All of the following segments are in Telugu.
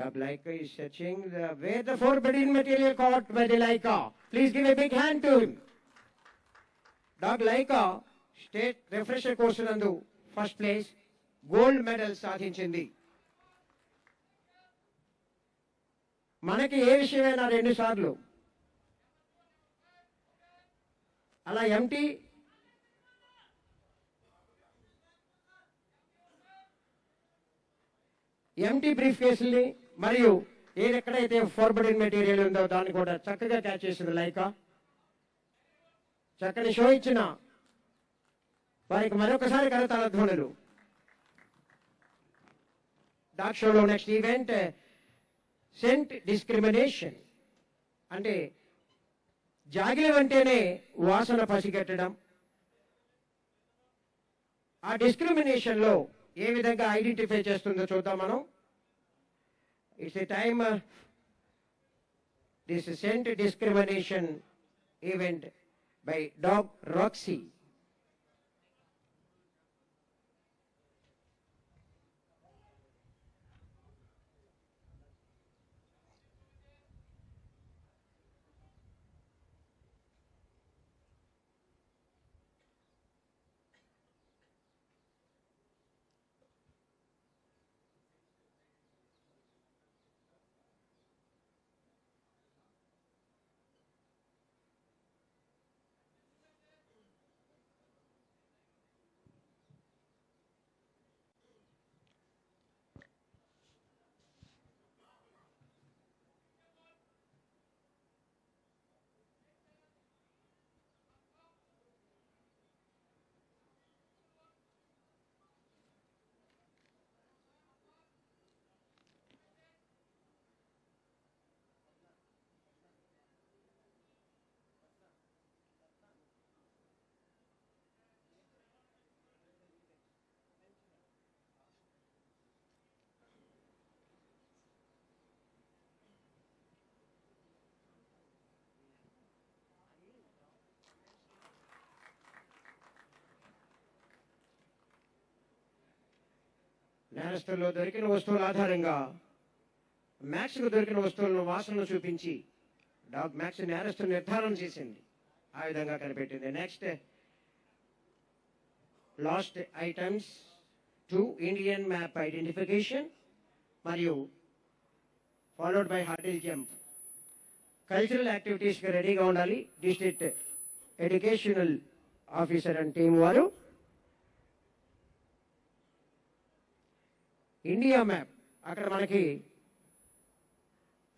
Dog Laika is searching where the forbidden material caught by the Laika. Please give a big hand to him. Dog Laika state refresher course నందు ఫస్ట్ ప్లేస్ గోల్డ్ మెడల్ సాధించింది. మనకి ఏ విషయమైనా 2 సార్లు అలా ఎంటీ బ్రీఫ్ కేసుల్ని మరియు ఎక్కడైతే ఫార్బిడెన్ మెటీరియల్ ఉందో దాన్ని కూడా చక్కగా క్యాచ్ చేసింది లైకా. చక్కని షో ఇచ్చిన వారికి మరొకసారి కరతాళ ధ్వనులు. డాక్ షోలో నెక్స్ట్ ఈవెంట్ సెంట్ డిస్క్రిమినేషన్, అంటే జాగిలం అంటేనే వాసన పసిగట్టడం. ఆ డిస్క్రిమినేషన్ లో ఏ విధంగా ఐడెంటిఫై చేస్తుందో చూద్దాం మనం. It's a time this scent discrimination event by dog Roxy. నేరస్తుల్లో దొరికిన వస్తువుల ఆధారంగా మ్యాక్స్కు దొరికిన వస్తువులను వాసనలు చూపించి డాగ్ మ్యాక్స్ నేరస్తు నిర్ధారణ చేసింది. ఆ విధంగా కనిపెట్టింది. Next last items 2 Indian map identification మరియు followed by hurdle jump. Cultural యాక్టివిటీస్కి రెడీగా ఉండాలి district educational officer and team వారు. ఇండియా మ్యాప్, అక్కడ మనకి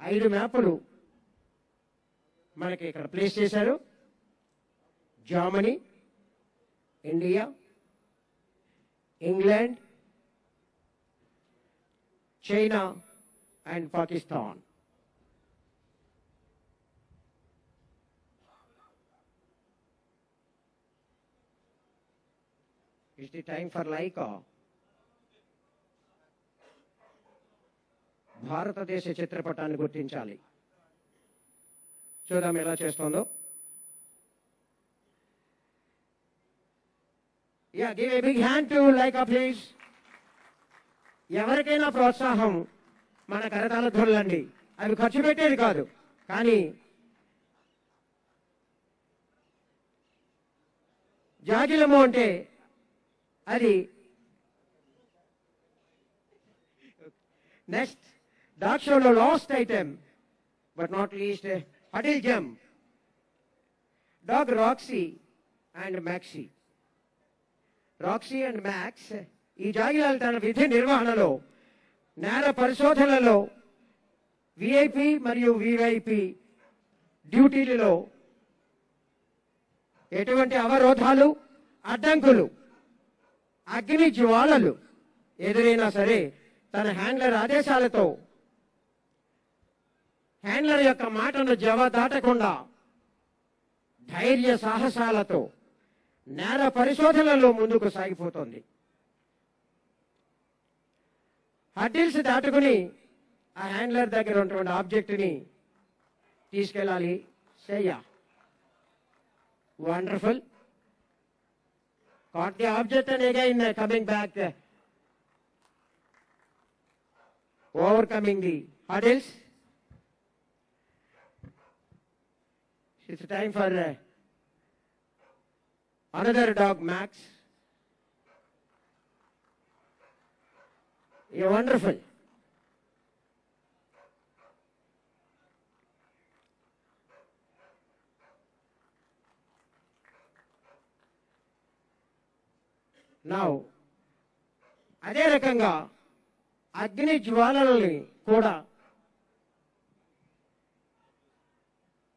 5 మ్యాపులు మనకి ఇక్కడ ప్లేస్ చేశారు. Germany, India, England, China and Pakistan. It's the time for Laika. భారతదేశ చిత్రపటాన్ని గుర్తించాలి. చూద్దాం ఎలా చేస్తుందో. Give a big hand to Laika please. ఎవరికైనా ప్రోత్సాహం మన కరతాళ ధ్వనులండి. అవి ఖర్చు పెట్టేది కాదు, కానీ జాగిలము అంటే అది. నెక్స్ట్ డాగ్ షోలో last item but not least hurdle jump. Dog Roxy and maxi. Roxy and max ఈ జాగిలాలు తన విధి నిర్వహణలో, నేర పరిశోధనలో, విఐపి మరియు విఐపి డ్యూటీలలో ఎటువంటి అవరోధాలు, అడ్డంకులు, అగ్ని జ్వాలలు ఎదురైనా సరే తన హ్యాండ్లర్ ఆదేశాలతో, హ్యాండ్లర్ యొక్క మాటను జవదాటకుండా ధైర్య సాహసాలతో నేర పరిశోధనలో ముందుకు సాగిపోతుంది. హర్డిల్స్ దాటుకుని ఆ హ్యాండ్లర్ దగ్గర ఉన్నటువంటి ఆబ్జెక్ట్ని తీసుకెళ్ళాలి. సయ్యా, wonderful. Caught the object and again coming back, overcoming the hurdles. It's time for another dog, Max. You're wonderful. Now, అదే రకంగా అగ్ని జ్వాలలని కూడా